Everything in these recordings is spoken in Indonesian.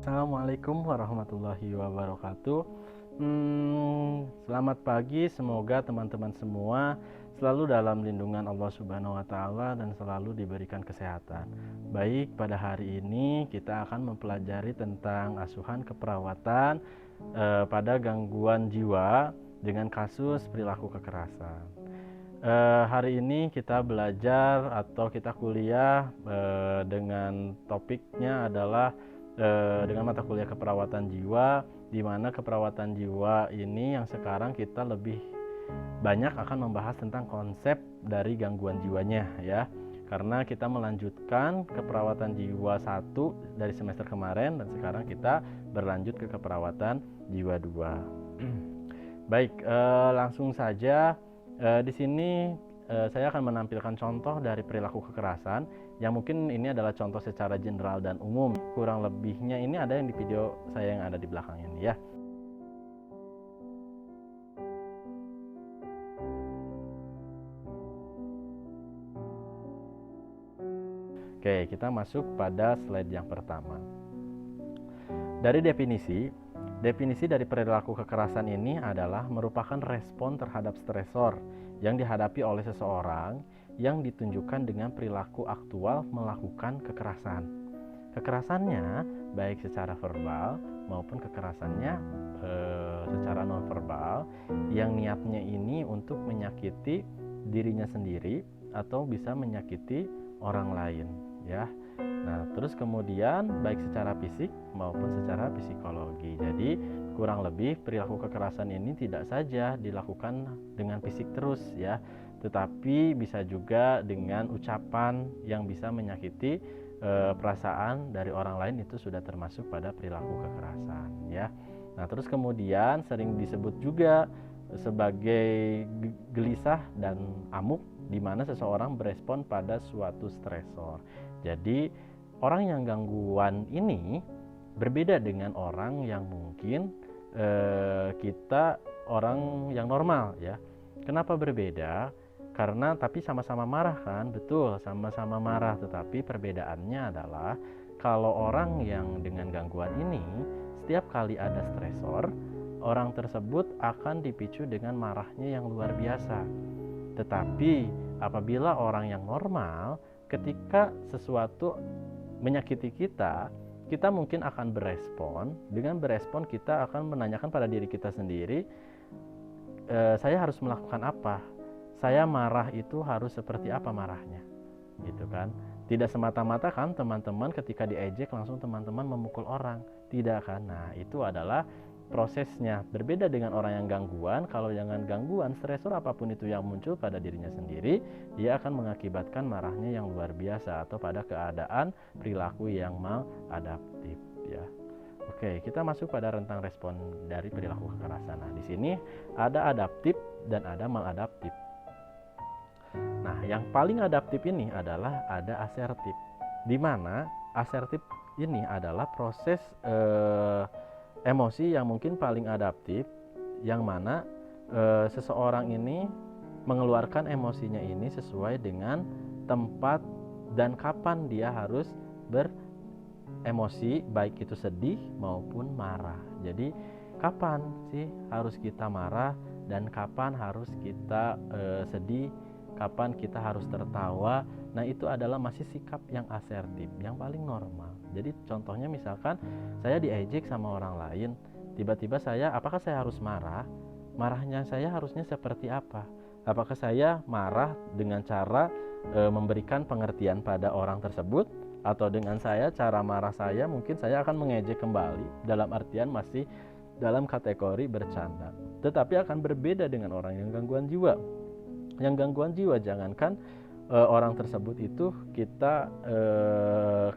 Assalamualaikum warahmatullahi wabarakatuh. Selamat pagi, semoga teman-teman semua selalu dalam lindungan Allah Subhanahu wa Ta'ala dan selalu diberikan kesehatan. Baik, pada hari ini kita akan mempelajari tentang asuhan keperawatan pada gangguan jiwa dengan kasus perilaku kekerasan. Hari ini kita belajar atau kita kuliah dengan topiknya adalah dengan mata kuliah keperawatan jiwa, di mana keperawatan jiwa ini yang sekarang kita lebih banyak akan membahas tentang konsep dari gangguan jiwanya ya. Karena kita melanjutkan keperawatan jiwa 1 dari semester kemarin dan sekarang kita berlanjut ke keperawatan jiwa 2. Baik, langsung saja di sini saya akan menampilkan contoh dari perilaku kekerasan yang mungkin ini adalah contoh secara general dan umum. Kurang lebihnya ini ada yang di video saya yang ada di belakang ini ya. Oke, kita masuk pada slide yang pertama. Dari definisi dari perilaku kekerasan ini adalah merupakan respon terhadap stresor yang dihadapi oleh seseorang yang ditunjukkan dengan perilaku aktual melakukan kekerasan. Kekerasannya baik secara verbal maupun kekerasannya secara nonverbal yang niatnya ini untuk menyakiti dirinya sendiri atau bisa menyakiti orang lain ya. Nah, terus kemudian baik secara fisik maupun secara psikologi. Jadi, kurang lebih perilaku kekerasan ini tidak saja dilakukan dengan fisik terus ya, tetapi bisa juga dengan ucapan yang bisa menyakiti perasaan dari orang lain, itu sudah termasuk pada perilaku kekerasan ya. Nah, terus kemudian sering disebut juga sebagai gelisah dan amuk, di mana seseorang berespon pada suatu stresor. Jadi orang yang gangguan ini berbeda dengan orang yang mungkin kita orang yang normal ya. Kenapa berbeda? Karena tapi sama-sama marah kan, betul, sama-sama marah, tetapi perbedaannya adalah kalau orang yang dengan gangguan ini setiap kali ada stresor, orang tersebut akan dipicu dengan marahnya yang luar biasa. Tetapi apabila orang yang normal, ketika sesuatu menyakiti kita, kita mungkin akan berespon. Dengan berespon kita akan menanyakan pada diri kita sendiri, saya harus melakukan apa? Saya marah itu harus seperti apa marahnya? Gitu kan? Tidak semata-mata kan teman-teman ketika diejek langsung teman-teman memukul orang. Tidak kan? Nah, itu adalah prosesnya. Berbeda dengan orang yang gangguan. Kalau jangan gangguan, stresor apapun itu yang muncul pada dirinya sendiri, dia akan mengakibatkan marahnya yang luar biasa atau pada keadaan perilaku yang maladaptif ya. Oke, kita masuk pada rentang respon dari perilaku kekerasan. Nah, di sini ada adaptif dan ada maladaptif. Nah, yang paling adaptif ini adalah ada asertif. Di mana asertif ini adalah proses emosi yang mungkin paling adaptif, yang mana seseorang ini mengeluarkan emosinya ini sesuai dengan tempat dan kapan dia harus beremosi, baik itu sedih maupun marah. Jadi kapan sih harus kita marah dan kapan harus kita sedih, kapan kita harus tertawa. Nah, itu adalah masih sikap yang asertif, yang paling normal. Jadi contohnya misalkan saya diejek sama orang lain, tiba-tiba apakah saya harus marah? Marahnya saya harusnya seperti apa? Apakah saya marah dengan cara memberikan pengertian pada orang tersebut, atau dengan cara marah saya mungkin saya akan mengejek kembali dalam artian masih dalam kategori bercanda. Tetapi akan berbeda dengan orang yang gangguan jiwa. Yang gangguan jiwa, jangankan orang tersebut itu kita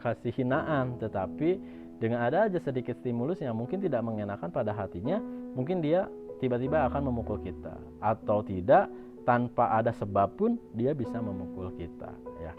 kasih hinaan, tetapi dengan ada aja sedikit stimulus yang mungkin tidak mengenakan pada hatinya, mungkin dia tiba-tiba akan memukul kita, atau tidak tanpa ada sebab pun dia bisa memukul kita ya.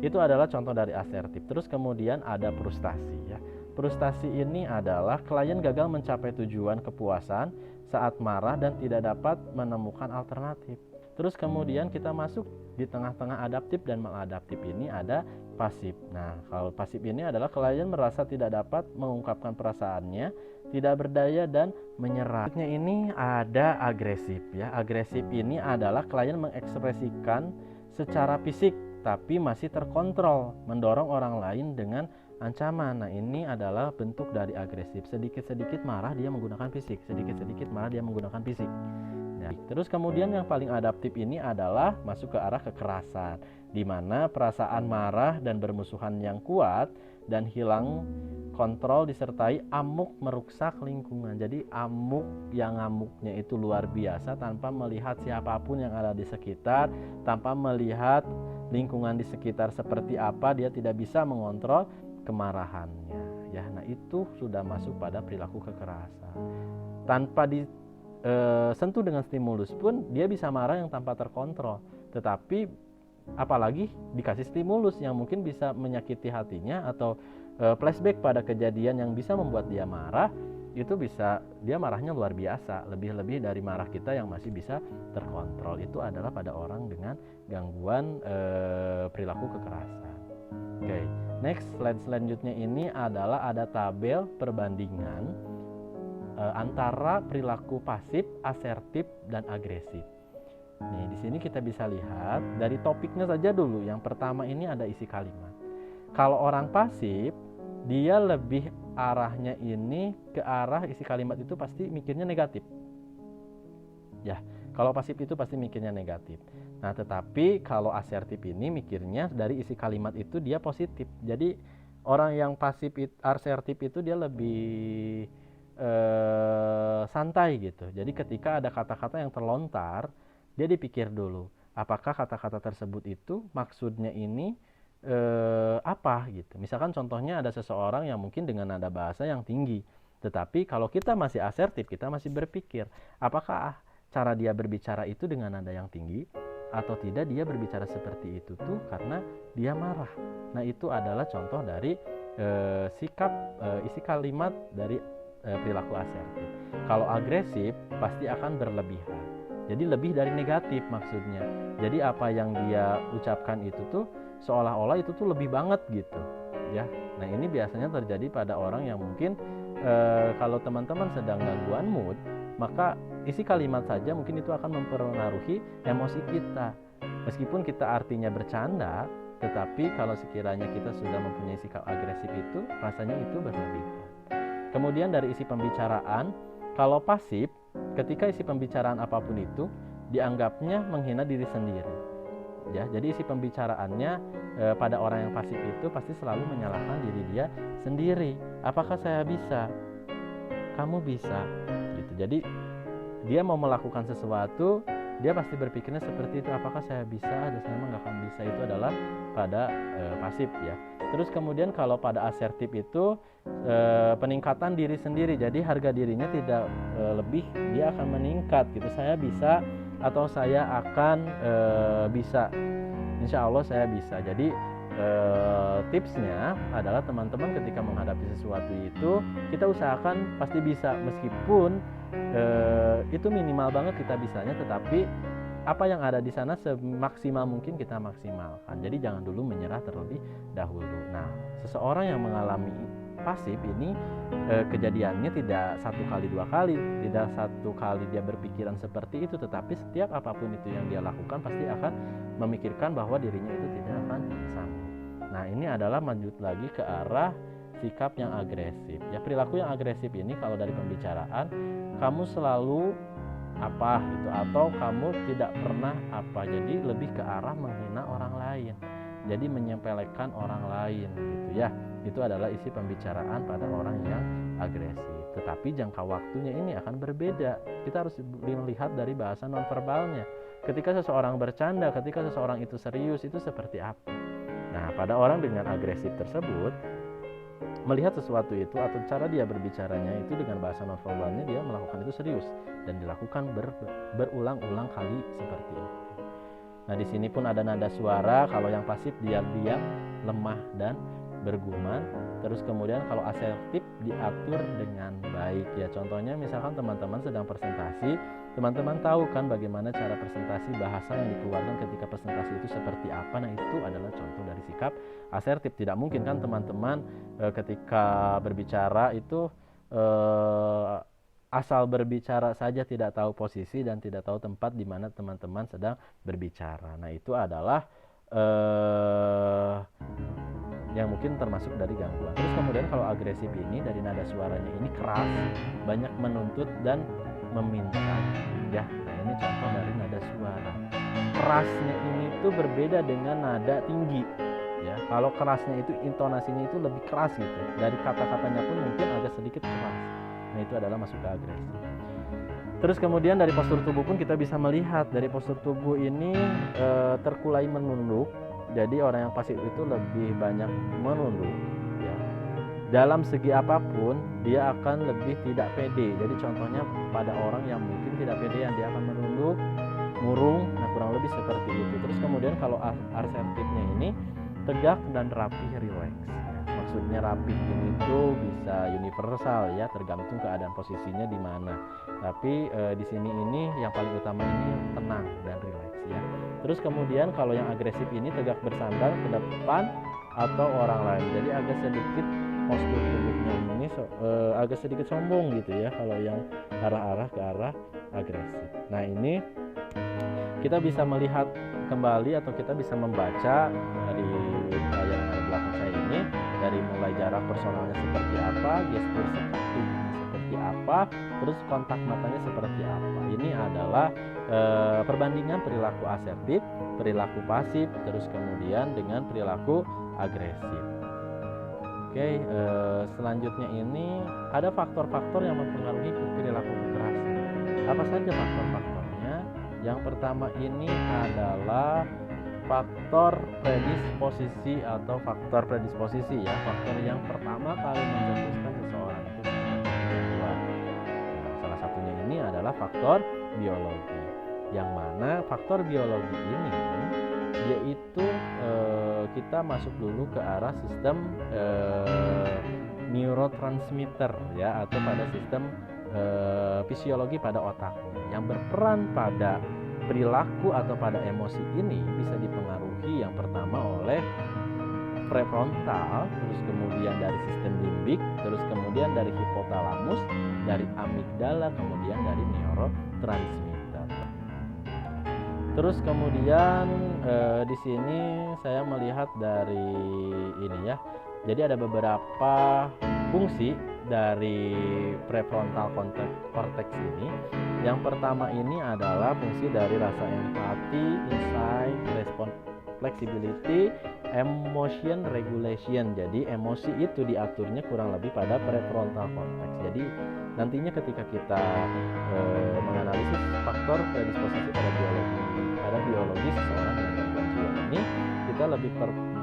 Itu adalah contoh dari asertif. Terus kemudian ada frustasi ya. Frustasi ini adalah klien gagal mencapai tujuan kepuasan saat marah dan tidak dapat menemukan alternatif. Terus kemudian kita masuk di tengah-tengah adaptif dan maladaptif ini ada pasif. Nah, kalau pasif ini adalah klien merasa tidak dapat mengungkapkan perasaannya, tidak berdaya dan menyerah. Selanjutnya ini ada agresif ya. Agresif ini adalah klien mengekspresikan secara fisik tapi masih terkontrol, mendorong orang lain dengan ancaman. Nah, ini adalah bentuk dari agresif. Sedikit-sedikit marah dia menggunakan fisik, sedikit-sedikit marah dia menggunakan fisik. Nah, terus kemudian yang paling adaptif ini adalah masuk ke arah kekerasan, di mana perasaan marah dan bermusuhan yang kuat dan hilang kontrol disertai amuk merusak lingkungan. Jadi amuk yang ngamuknya itu luar biasa tanpa melihat siapapun yang ada di sekitar, tanpa melihat lingkungan di sekitar seperti apa, dia tidak bisa mengontrol kemarahannya. Ya, nah itu sudah masuk pada perilaku kekerasan. Tanpa sentuh dengan stimulus pun dia bisa marah yang tanpa terkontrol. Tetapi apalagi dikasih stimulus yang mungkin bisa menyakiti hatinya atau flashback pada kejadian yang bisa membuat dia marah, itu bisa dia marahnya luar biasa, lebih-lebih dari marah kita yang masih bisa terkontrol. Itu adalah pada orang dengan gangguan perilaku kekerasan. Oke, next slide selanjutnya ini adalah ada tabel perbandingan antara perilaku pasif, asertif, dan agresif. Nih, di sini kita bisa lihat dari topiknya saja dulu. Yang pertama ini ada isi kalimat. Kalau orang pasif, dia lebih arahnya ini ke arah isi kalimat itu pasti mikirnya negatif. Ya, kalau pasif itu pasti mikirnya negatif. Nah, tetapi kalau asertif ini mikirnya dari isi kalimat itu dia positif. Jadi orang yang pasif, asertif itu dia lebih santai gitu. Jadi ketika ada kata-kata yang terlontar, dia dipikir dulu, apakah kata-kata tersebut itu maksudnya ini apa gitu. Misalkan contohnya ada seseorang yang mungkin dengan nada bahasa yang tinggi, tetapi kalau kita masih asertif, kita masih berpikir, apakah cara dia berbicara itu dengan nada yang tinggi atau tidak dia berbicara seperti itu tuh karena dia marah. Nah, itu adalah contoh dari sikap isi kalimat dari perilaku asertif. Kalau agresif pasti akan berlebihan. Jadi lebih dari negatif maksudnya. Jadi apa yang dia ucapkan itu tuh seolah-olah itu tuh lebih banget gitu, ya. Nah, ini biasanya terjadi pada orang yang mungkin kalau teman-teman sedang gangguan mood, maka isi kalimat saja mungkin itu akan mempengaruhi emosi kita. Meskipun kita artinya bercanda, tetapi kalau sekiranya kita sudah mempunyai sikap agresif itu, rasanya itu berlebihan. Kemudian dari isi pembicaraan, kalau pasif, ketika isi pembicaraan apapun itu dianggapnya menghina diri sendiri. Ya, jadi isi pembicaraannya pada orang yang pasif itu pasti selalu menyalahkan diri dia sendiri. Apakah saya bisa? Kamu bisa. Gitu. Jadi dia mau melakukan sesuatu, dia pasti berpikirnya seperti itu. Apakah saya bisa? Saya memang nggak akan bisa. Itu adalah pada pasif ya. Terus kemudian kalau pada asertif itu peningkatan diri sendiri. Jadi harga dirinya tidak lebih, dia akan meningkat gitu. Saya bisa atau saya akan bisa. Insya Allah saya bisa. Jadi tipsnya adalah teman-teman ketika menghadapi sesuatu itu kita usahakan pasti bisa, meskipun itu minimal banget kita bisanya, tetapi apa yang ada di sana semaksimal mungkin kita maksimalkan. Jadi jangan dulu menyerah terlebih dahulu. Nah, seseorang yang mengalami pasif ini kejadiannya tidak satu kali dua kali, tidak satu kali dia berpikiran seperti itu, tetapi setiap apapun itu yang dia lakukan pasti akan memikirkan bahwa dirinya itu tidak akan sama. Nah, ini adalah lanjut lagi ke arah sikap yang agresif. Ya, perilaku yang agresif ini kalau dari pembicaraan, kamu selalu apa gitu, atau kamu tidak pernah apa, jadi lebih ke arah menghina orang lain, jadi menyepelekan orang lain gitu ya. Itu adalah isi pembicaraan pada orang yang agresif. Tetapi jangka waktunya ini akan berbeda. Kita harus melihat dari bahasa nonverbalnya. Ketika seseorang bercanda, ketika seseorang itu serius, itu seperti apa. Nah, pada orang dengan agresif tersebut, melihat sesuatu itu atau cara dia berbicaranya itu dengan bahasa nonverbalnya, dia melakukan itu serius dan dilakukan berulang-ulang kali seperti itu. Nah, di sini pun ada nada suara. Kalau yang pasif diam-diam, lemah dan bergumam. Terus kemudian kalau asertif diatur dengan baik ya. Contohnya misalkan teman-teman sedang presentasi, teman-teman tahu kan bagaimana cara presentasi, bahasa yang dikeluarkan ketika presentasi itu seperti apa. Nah, itu adalah contoh dari sikap asertif. Tidak mungkin kan teman-teman ketika berbicara itu asal berbicara saja, tidak tahu posisi dan tidak tahu tempat di mana teman-teman sedang berbicara. Nah, itu adalah yang mungkin termasuk dari gangguan. Terus kemudian kalau agresif ini dari nada suaranya ini keras, banyak menuntut dan meminta ya. Nah, ini contoh dari nada suara. Kerasnya ini tuh berbeda dengan nada tinggi ya. Kalau kerasnya itu intonasinya itu lebih keras gitu. Dari kata-katanya pun mungkin agak sedikit keras. Nah, itu adalah masuk ke agresi. Terus kemudian dari postur tubuh pun kita bisa melihat dari postur tubuh ini terkulai menunduk. Jadi orang yang pasif itu lebih banyak menunduk ya. Dalam segi apapun dia akan lebih tidak pede. Jadi contohnya pada orang yang mungkin tidak pede, yang dia akan menunduk, murung, nah kurang lebih seperti itu. Terus kemudian kalau asertifnya ini tegak dan rapi, rileks. Maksudnya rapi ini tuh bisa universal ya, tergantung keadaan posisinya di mana. Tapi di sini ini yang paling utama ini tenang dan rileks ya. Terus kemudian kalau yang agresif ini tegak bersandar ke depan atau orang lain. Jadi agak sedikit postur tubuhnya ini agak sedikit sombong gitu ya kalau yang arah-arah ke arah agresif. Nah, ini kita bisa melihat kembali atau kita bisa membaca dari layar yang ada belakang saya ini, dari mulai jarak personalnya seperti apa, gestur sikap tubuhnya seperti apa, terus kontak matanya seperti apa. Ini adalah perbandingan perilaku asertif, perilaku pasif, terus kemudian dengan perilaku agresif. Oke, selanjutnya ini ada faktor-faktor yang mempengaruhi perilaku kekerasan. Apa saja faktor-faktornya? Yang pertama ini adalah faktor predisposisi atau faktor predisposisi ya. Faktor yang pertama kali mencetuskan seseorang itu gangguan. Nah, salah satunya ini adalah faktor biologi. Yang mana faktor biologi ini yaitu kita masuk dulu ke arah sistem neurotransmitter ya, atau pada sistem fisiologi pada otaknya yang berperan pada perilaku atau pada emosi ini bisa dipengaruhi yang pertama oleh prefrontal, terus kemudian dari sistem limbik, terus kemudian dari hipotalamus, dari amigdala, kemudian dari neurotransmitter. Terus kemudian di sini saya melihat dari ini ya. Jadi ada beberapa fungsi dari prefrontal cortex ini. Yang pertama ini adalah fungsi dari rasa empati, insight, respon flexibility, emotion regulation. Jadi emosi itu diaturnya kurang lebih pada prefrontal cortex. Jadi nantinya ketika kita menganalisis faktor predisposisi pada biologi seseorang dengan gangguan jiwa ini, kita lebih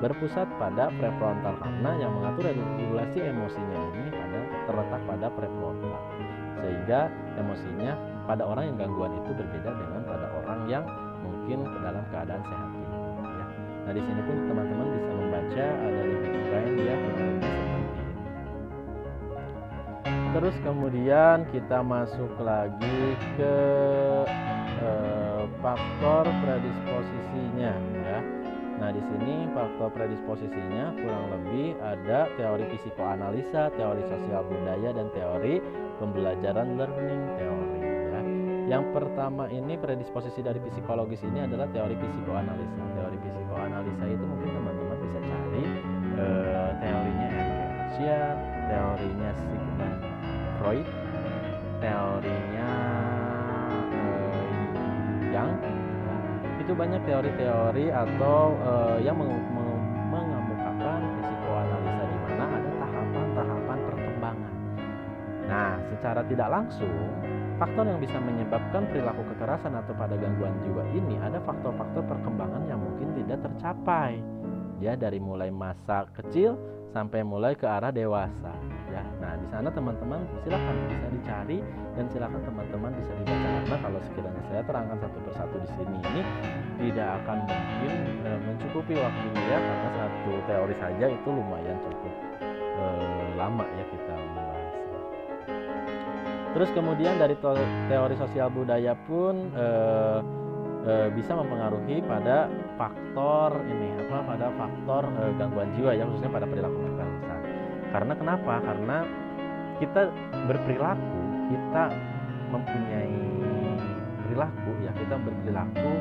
berpusat pada prefrontal karena yang mengatur regulasi emosinya ini terletak pada prefrontal, sehingga emosinya pada orang yang gangguan itu berbeda dengan pada orang yang mungkin dalam keadaan sehat ini ya. Nah, di sini pun teman-teman bisa membaca ada limbic brain ya, kurang lebih seperti ini. Terus kemudian kita masuk lagi ke faktor predisposisinya ya. Nah, di sini faktor predisposisinya kurang lebih ada teori psikoanalisa, teori sosial budaya, dan teori pembelajaran learning teori ya. Yang pertama ini predisposisi dari psikologis ini adalah teori psikoanalisa. Teori psikoanalisa itu mungkin teman-teman bisa cari teorinya Erkens Schiar, teorinya Sigmund Freud, teorinya Jung. Itu banyak teori-teori atau yang mengemukakan psikoanalisa di mana ada tahapan-tahapan perkembangan. Nah, secara tidak langsung, faktor yang bisa menyebabkan perilaku kekerasan atau pada gangguan jiwa ini ada faktor-faktor perkembangan yang mungkin tidak tercapai. Ya, dari mulai masa kecil sampai mulai ke arah dewasa. ya. Nah, di sana teman-teman silakan bisa dicari dan silakan teman-teman bisa dibaca, karena kalau sekiranya saya terangkan satu persatu di sini ini tidak akan mungkin mencukupi waktunya ya, karena satu teori saja itu lumayan cukup lama ya kita membahasnya. Terus kemudian dari teori sosial budaya pun bisa mempengaruhi pada faktor pada faktor gangguan jiwa ya, khususnya pada perilaku kekerasan. Karena kenapa? Karena kita berperilaku, kita mempunyai perilaku ya, kita berperilaku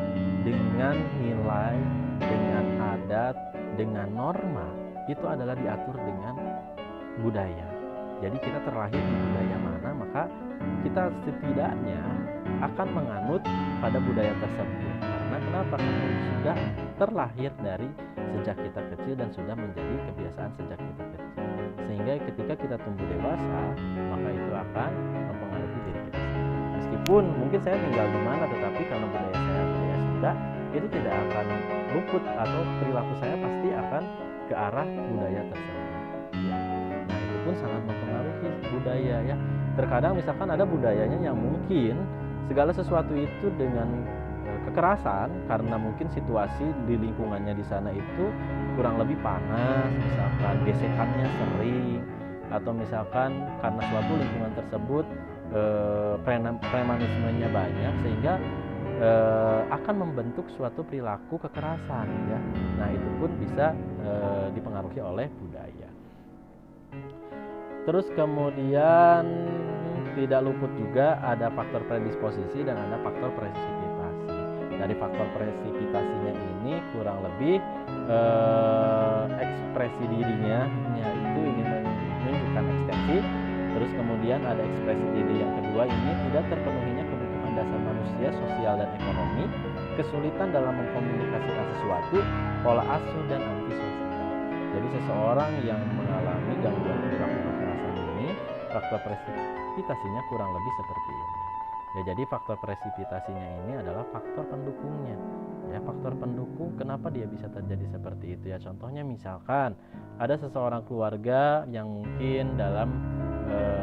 dengan nilai, dengan adat, dengan norma, itu adalah diatur dengan budaya. Jadi kita terlahir di budaya mana, maka kita setidaknya akan menganut pada budaya tersebut. Karena kenapa? Karena sudah terlahir dari sejak kita kecil dan sudah menjadi kebiasaan sejak kita kecil. Sehingga ketika kita tumbuh dewasa, maka itu akan mempengaruhi diri kita sendiri. Meskipun mungkin saya tinggal di mana, tetapi karena budaya saya budaya Sunda, itu tidak akan luput atau perilaku saya pasti akan ke arah budaya tersebut. Ya. Nah, itu pun sangat mempengaruhi budaya ya. Terkadang misalkan ada budayanya yang mungkin segala sesuatu itu dengan kekerasan, karena mungkin situasi di lingkungannya di sana itu kurang lebih panas, misalkan gesekannya sering, atau misalkan karena suatu lingkungan tersebut premanismenya banyak, sehingga akan membentuk suatu perilaku kekerasan ya. Nah, itu pun bisa dipengaruhi oleh budaya. Terus kemudian tidak luput juga ada faktor predisposisi dan ada faktor presipitasi. Dari faktor presipitasinya ini kurang lebih ekspresi dirinya yaitu ingin menunjukkan ekstensi. Terus kemudian ada ekspresi diri yang kedua ini tidak terpenuhinya kebutuhan dasar manusia, sosial dan ekonomi, kesulitan dalam mengkomunikasikan sesuatu, pola asuh dan antisosial. Jadi seseorang yang mengalami gangguan perilaku kekerasan ini, faktor presipitasinya kurang lebih seperti ini. Ya, jadi faktor presipitasinya ini adalah faktor pendukungnya. Ya, faktor pendukung kenapa dia bisa terjadi seperti itu ya. Contohnya misalkan ada seseorang keluarga yang mungkin dalam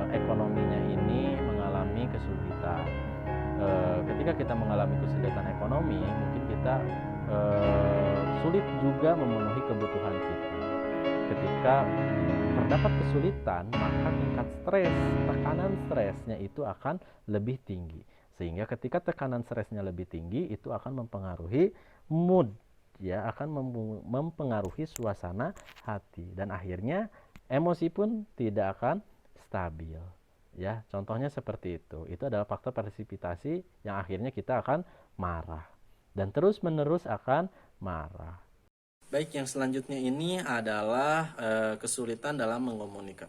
ekonominya ini mengalami kesulitan. Ketika kita mengalami kesulitan ekonomi, mungkin kita sulit juga memenuhi kebutuhan kita. Ketika terdapat kesulitan, maka tingkat stres, tekanan stresnya itu akan lebih tinggi. Sehingga ketika tekanan stresnya lebih tinggi, itu akan mempengaruhi mood, ya, akan mempengaruhi suasana hati, dan akhirnya emosi pun tidak akan stabil. Ya, contohnya seperti itu. Itu adalah faktor presipitasi yang akhirnya kita akan marah dan terus-menerus akan marah. Baik, yang selanjutnya ini adalah kesulitan dalam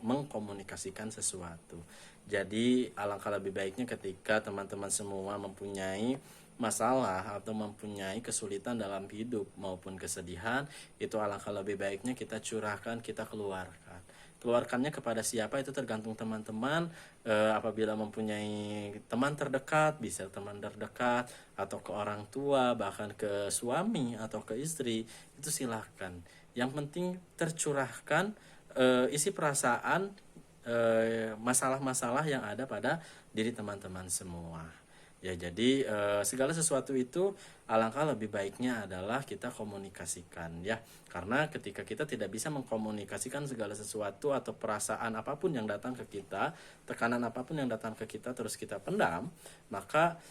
mengkomunikasikan sesuatu. Jadi alangkah lebih baiknya ketika teman-teman semua mempunyai masalah atau mempunyai kesulitan dalam hidup maupun kesedihan, itu alangkah lebih baiknya kita curahkan, kita keluarkan. Keluarkannya kepada siapa itu tergantung teman-teman. Apabila mempunyai teman terdekat, bisa teman terdekat, atau ke orang tua, bahkan ke suami atau ke istri, itu silahkan. Yang penting tercurahkan isi perasaan, masalah-masalah yang ada pada diri teman-teman semua. Ya, jadi segala sesuatu itu alangkah lebih baiknya adalah kita komunikasikan ya. Karena ketika kita tidak bisa mengkomunikasikan segala sesuatu atau perasaan apapun yang datang ke kita, tekanan apapun yang datang ke kita terus kita pendam, maka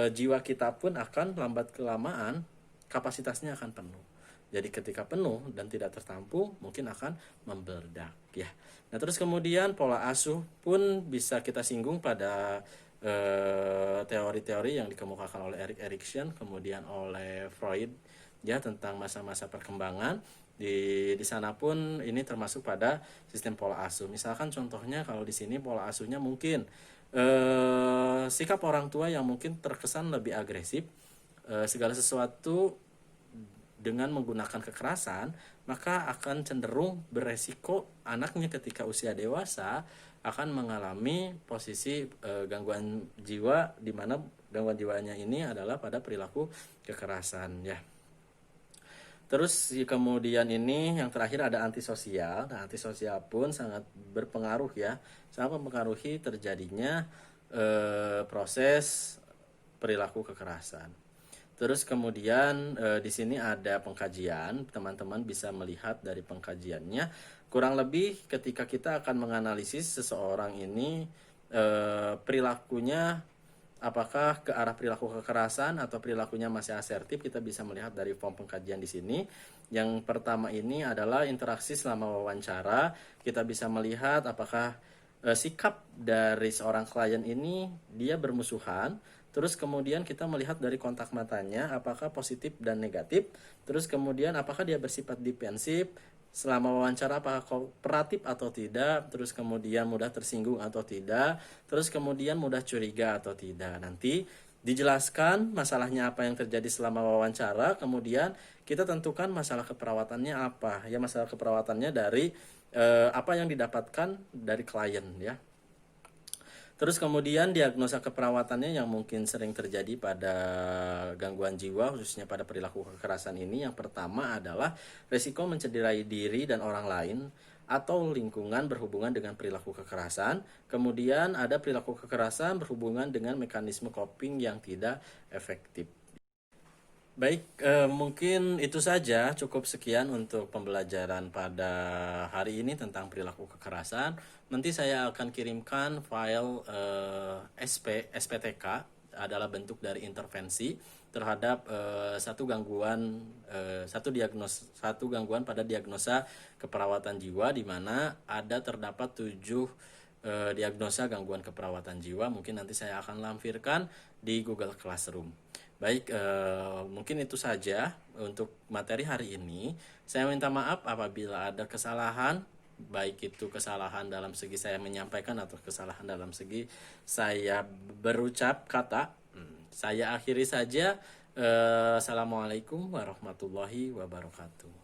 jiwa kita pun akan lambat kelamaan kapasitasnya akan penuh. Jadi ketika penuh dan tidak tertampung, mungkin akan membeledak ya. Nah, terus kemudian pola asuh pun bisa kita singgung pada teori-teori yang dikemukakan oleh Erik Erikson, kemudian oleh Freud ya, tentang masa-masa perkembangan. Di sana pun ini termasuk pada sistem pola asuh. Misalkan contohnya kalau di sini pola asuhnya mungkin sikap orang tua yang mungkin terkesan lebih agresif, segala sesuatu dengan menggunakan kekerasan, maka akan cenderung beresiko anaknya ketika usia dewasa akan mengalami posisi gangguan jiwa, di mana gangguan jiwanya ini adalah pada perilaku kekerasan ya. Terus kemudian ini yang terakhir ada antisosial. Nah, antisosial pun sangat berpengaruh ya, sangat mempengaruhi terjadinya proses perilaku kekerasan. Terus kemudian di sini ada pengkajian, teman-teman bisa melihat dari pengkajiannya. Kurang lebih ketika kita akan menganalisis seseorang ini perilakunya apakah ke arah perilaku kekerasan atau perilakunya masih asertif, kita bisa melihat dari form pengkajian di sini. Yang pertama ini adalah interaksi selama wawancara. Kita bisa melihat apakah sikap dari seorang klien ini dia bermusuhan. Terus kemudian kita melihat dari kontak matanya apakah positif dan negatif. Terus kemudian apakah dia bersifat defensif, selama wawancara apakah kooperatif atau tidak, terus kemudian mudah tersinggung atau tidak, terus kemudian mudah curiga atau tidak. Nanti dijelaskan masalahnya apa yang terjadi selama wawancara, kemudian kita tentukan masalah keperawatannya apa. Ya, masalah keperawatannya dari apa yang didapatkan dari klien ya. Terus kemudian diagnosa keperawatannya yang mungkin sering terjadi pada gangguan jiwa, khususnya pada perilaku kekerasan ini. Yang pertama adalah resiko mencederai diri dan orang lain atau lingkungan berhubungan dengan perilaku kekerasan. Kemudian ada perilaku kekerasan berhubungan dengan mekanisme coping yang tidak efektif. Baik, mungkin itu saja, cukup sekian untuk pembelajaran pada hari ini tentang perilaku kekerasan. Nanti saya akan kirimkan file SPTK, adalah bentuk dari intervensi terhadap satu gangguan pada diagnosa keperawatan jiwa, di mana ada terdapat 7 diagnosa gangguan keperawatan jiwa. Mungkin nanti saya akan lampirkan di Google Classroom. Baik, mungkin itu saja untuk materi hari ini. Saya minta maaf apabila ada kesalahan, baik itu kesalahan dalam segi saya menyampaikan atau kesalahan dalam segi saya berucap kata. Saya akhiri saja. Assalamualaikum warahmatullahi wabarakatuh.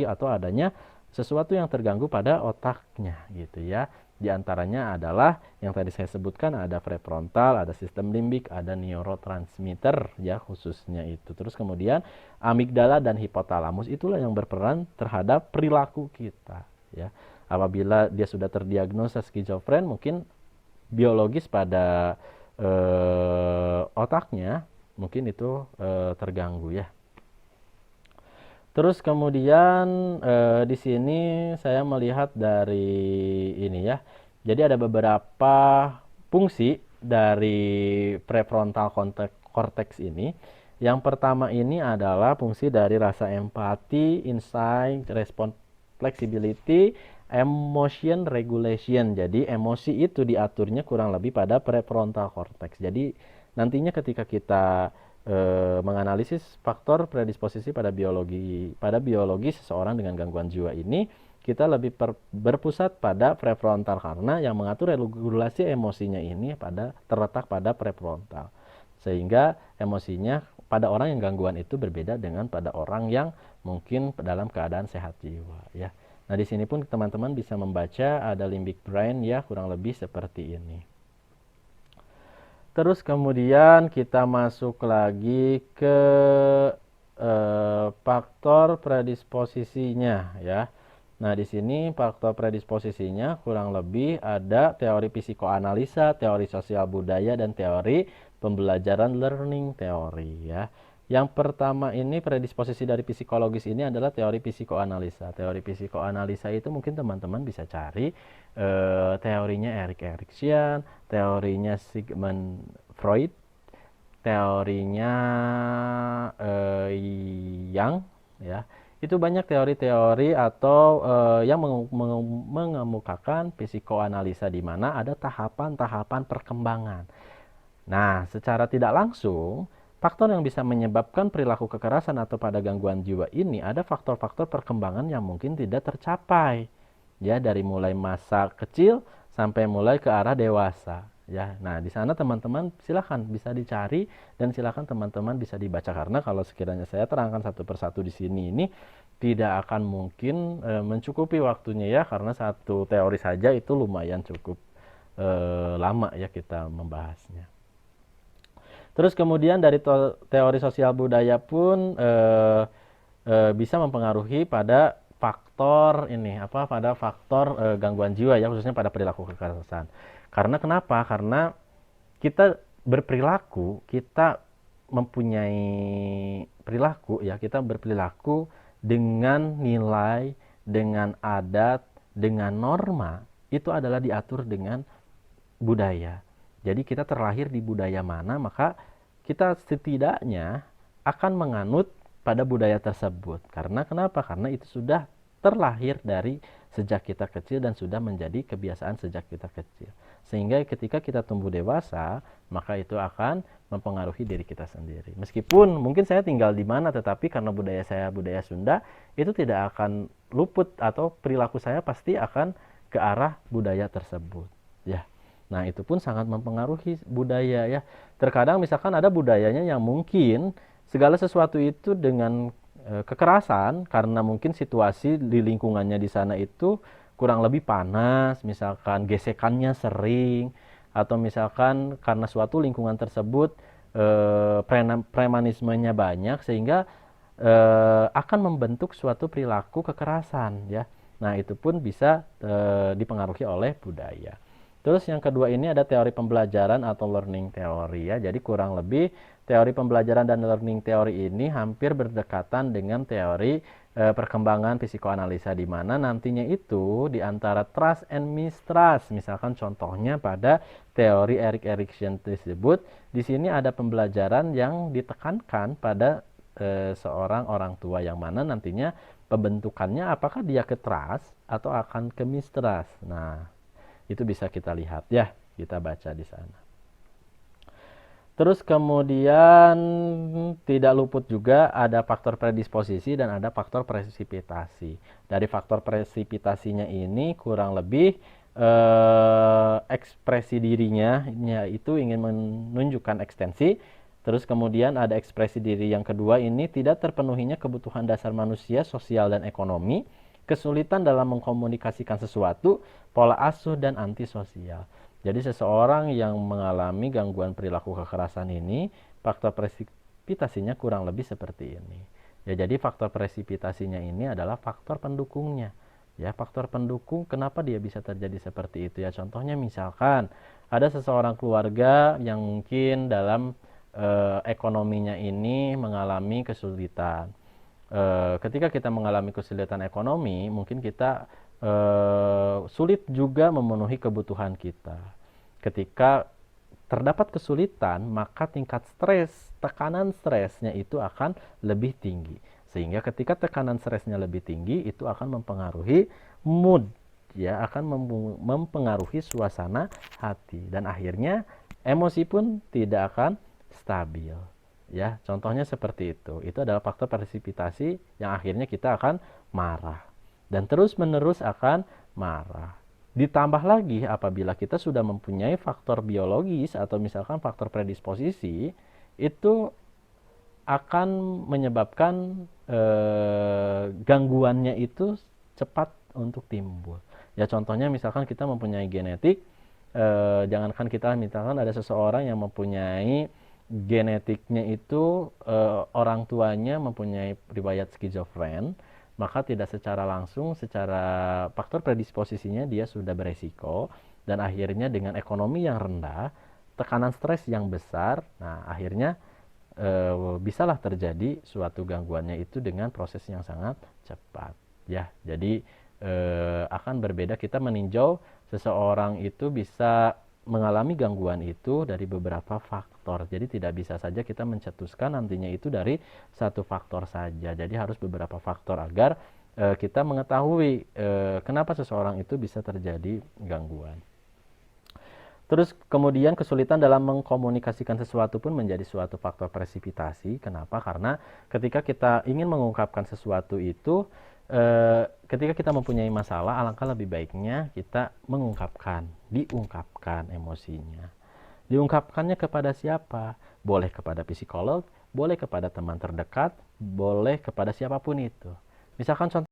atau adanya sesuatu yang terganggu pada otaknya gitu ya. Di antaranya adalah yang tadi saya sebutkan, ada prefrontal, ada sistem limbik, ada neurotransmitter ya khususnya itu. Terus kemudian amigdala dan hipotalamus itulah yang berperan terhadap perilaku kita ya. Apabila dia sudah terdiagnosa skizofren, mungkin biologis pada otaknya mungkin itu terganggu ya. Terus kemudian di sini saya melihat dari ini ya. Jadi ada beberapa fungsi dari prefrontal cortex ini. Yang pertama ini adalah fungsi dari rasa empati, insight, response flexibility, emotion regulation. Jadi emosi itu diaturnya kurang lebih pada prefrontal cortex. Jadi nantinya ketika kita menganalisis faktor predisposisi pada biologi seseorang dengan gangguan jiwa ini, kita lebih berpusat pada prefrontal karena yang mengatur regulasi emosinya ini terletak pada prefrontal. Sehingga emosinya pada orang yang gangguan itu berbeda dengan pada orang yang mungkin dalam keadaan sehat jiwa ya. Nah, di sini pun teman-teman bisa membaca ada limbic brain ya, kurang lebih seperti ini. Terus kemudian kita masuk lagi ke faktor predisposisinya ya. Nah, di sini faktor predisposisinya kurang lebih ada teori psikoanalisa, teori sosial budaya, dan teori pembelajaran learning teori ya. Yang pertama ini predisposisi dari psikologis ini adalah teori psikoanalisa. Teori psikoanalisa itu mungkin teman-teman bisa cari teorinya Erik Erikson, teorinya Sigmund Freud, teorinya Jung ya. Itu banyak teori-teori atau yang mengemukakan psikoanalisa di mana ada tahapan-tahapan perkembangan. Nah, secara tidak langsung faktor yang bisa menyebabkan perilaku kekerasan atau pada gangguan jiwa ini ada faktor-faktor perkembangan yang mungkin tidak tercapai. Ya, dari mulai masa kecil sampai mulai ke arah dewasa. Ya, nah di sana teman-teman silakan bisa dicari dan silakan teman-teman bisa dibaca karena kalau sekiranya saya terangkan satu persatu di sini ini tidak akan mungkin mencukupi waktunya ya karena satu teori saja itu lumayan cukup lama ya kita membahasnya. Terus kemudian dari teori sosial budaya pun bisa mempengaruhi pada faktor pada faktor gangguan jiwa ya khususnya pada perilaku kekerasan. Karena kenapa? Karena kita berperilaku, kita mempunyai perilaku ya, kita berperilaku dengan nilai, dengan adat, dengan norma itu adalah diatur dengan budaya. Jadi kita terlahir di budaya mana, maka kita setidaknya akan menganut pada budaya tersebut. Karena kenapa? Karena itu sudah terlahir dari sejak kita kecil dan sudah menjadi kebiasaan sejak kita kecil. Sehingga ketika kita tumbuh dewasa, maka itu akan mempengaruhi diri kita sendiri. Meskipun mungkin saya tinggal di mana, tetapi karena budaya saya budaya Sunda, itu tidak akan luput atau perilaku saya pasti akan ke arah budaya tersebut. Ya. Nah, itu pun sangat mempengaruhi budaya ya. Terkadang misalkan ada budayanya yang mungkin segala sesuatu itu dengan kekerasan karena mungkin situasi di lingkungannya di sana itu kurang lebih panas, misalkan gesekannya sering atau misalkan karena suatu lingkungan tersebut premanismenya banyak sehingga akan membentuk suatu perilaku kekerasan ya. Nah, itu pun bisa dipengaruhi oleh budaya. Terus yang kedua ini ada teori pembelajaran atau learning theory ya. Jadi kurang lebih teori pembelajaran dan learning theory ini hampir berdekatan dengan teori perkembangan psikoanalisa di mana nantinya itu di antara trust and mistrust. Misalkan contohnya pada teori Erik Erikson tersebut, di sini ada pembelajaran yang ditekankan pada seorang orang tua yang mana nantinya pembentukannya apakah dia ke trust atau akan ke mistrust. Nah, itu bisa kita lihat ya, kita baca di sana. Terus kemudian tidak luput juga ada faktor predisposisi dan ada faktor presipitasi. Dari faktor presipitasinya ini kurang lebih ekspresi dirinya itu ingin menunjukkan ekstensi Terus kemudian ada ekspresi diri yang kedua ini tidak terpenuhinya kebutuhan dasar manusia, sosial dan ekonomi, kesulitan dalam mengkomunikasikan sesuatu, pola asuh dan antisosial. Jadi seseorang yang mengalami gangguan perilaku kekerasan ini, faktor presipitasinya kurang lebih seperti ini. Ya, jadi faktor presipitasinya ini adalah faktor pendukungnya. Ya, faktor pendukung kenapa dia bisa terjadi seperti itu ya. Contohnya misalkan ada seseorang keluarga yang mungkin dalam ekonominya ini mengalami kesulitan. Ketika kita mengalami kesulitan ekonomi, mungkin kita sulit juga memenuhi kebutuhan kita. Ketika terdapat kesulitan, maka tingkat stres, tekanan stresnya itu akan lebih tinggi. Sehingga ketika tekanan stresnya lebih tinggi, itu akan mempengaruhi mood, ya, akan mempengaruhi suasana hati, dan akhirnya emosi pun tidak akan stabil. Ya, contohnya seperti itu. Itu adalah faktor presipitasi yang akhirnya kita akan marah dan terus-menerus akan marah. Ditambah lagi apabila kita sudah mempunyai faktor biologis atau misalkan faktor predisposisi, itu akan menyebabkan gangguannya itu cepat untuk timbul. Ya, contohnya misalkan kita mempunyai genetik, jangankan kita, misalkan ada seseorang yang mempunyai genetiknya itu orang tuanya mempunyai riwayat skizofren, maka tidak secara langsung, secara faktor predisposisinya dia sudah beresiko, dan akhirnya dengan ekonomi yang rendah, tekanan stres yang besar, nah akhirnya bisalah terjadi suatu gangguannya itu dengan proses yang sangat cepat. Ya, jadi akan berbeda kita meninjau seseorang itu bisa mengalami gangguan itu dari beberapa faktor. Jadi tidak bisa saja kita mencetuskan nantinya itu dari satu faktor saja. Jadi harus beberapa faktor agar kita mengetahui kenapa seseorang itu bisa terjadi gangguan. Terus kemudian kesulitan dalam mengkomunikasikan sesuatu pun menjadi suatu faktor presipitasi. Kenapa? Karena ketika kita ingin mengungkapkan sesuatu itu, ketika kita mempunyai masalah, alangkah lebih baiknya kita diungkapkan emosinya. Diungkapkannya kepada siapa? Boleh kepada psikolog, boleh kepada teman terdekat, boleh kepada siapapun itu. Misalkan contoh